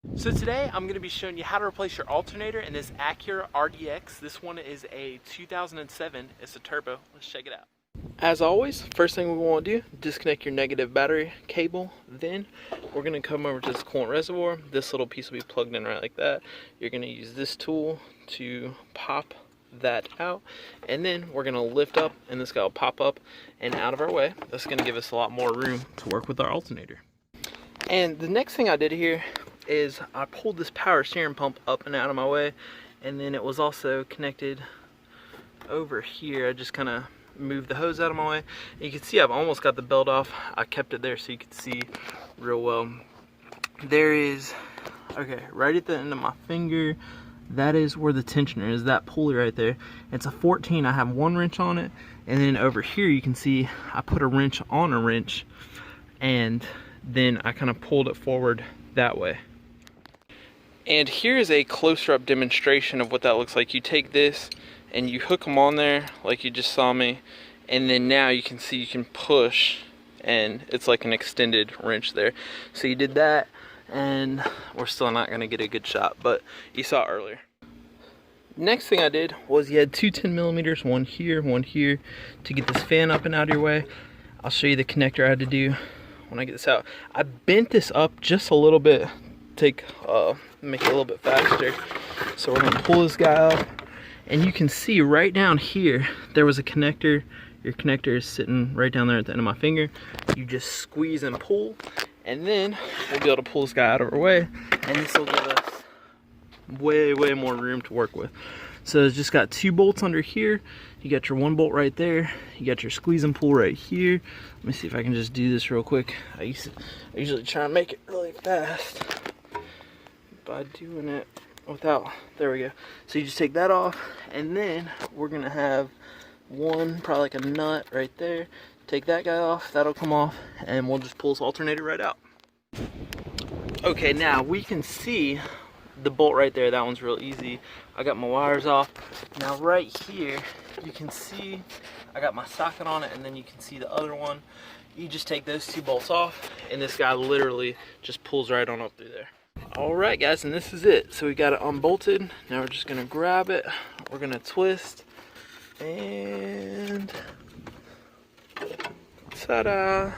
So today I'm going to be showing you how to replace your alternator in this Acura RDX. This one is a 2007, it's a turbo. Let's check it out. As always, first thing we want to do, disconnect your negative battery cable. Then we're going to come over to this coolant reservoir. This little piece will be plugged in right like that. You're going to use this tool to pop that out, and then we're going to lift up and this guy will pop up and out of our way. That's going to give us a lot more room to work with our alternator. And the next thing I did here is I pulled this power steering pump up and out of my way, and then it was also connected over here. I just kind of moved the hose out of my way, and you can see I've almost got the belt off. I kept it there so you could see real well. There is, okay, right at the end of my finger, that is where the tensioner is, that pulley right there. It's a 14, I have one wrench on it, and then over here you can see I put a wrench on a wrench, and then I kind of pulled it forward that way. And here's a closer up demonstration of what that looks like. You take this and you hook them on there like you just saw me, and then now you can see you can push and it's like an extended wrench there. So you did that, and we're still not gonna get a good shot, but you saw it earlier. Next thing I did was you had two 10mm, one here, to get this fan up and out of your way. I'll show you the connector I had to do when I get this out. I bent this up just a little bit, make it a little bit faster. So we're gonna pull this guy up, and you can see right down here there was a connector. Your connector is sitting right down there at the end of my finger. You just squeeze and pull, and then we'll be able to pull this guy out of our way, and this will give us way more room to work with. So it's just got two bolts under here. You got your one bolt right there. You got your squeeze and pull right here. Let me see if I can just do this real quick. I usually try and make it really fast by doing it without, there we go. So you just take that off, and then we're gonna have one, probably like a nut right there. Take that guy off, that'll come off, and we'll just pull this alternator right out. Okay, now we can see the bolt right there. That one's real easy. I got my wires off. Now right here, you can see I got my socket on it, and then you can see the other one. You just take those two bolts off, and this guy literally just pulls right on up through there. Alright guys, and this is it. So we got it unbolted. Now we're just gonna grab it, we're gonna twist, and ta-da!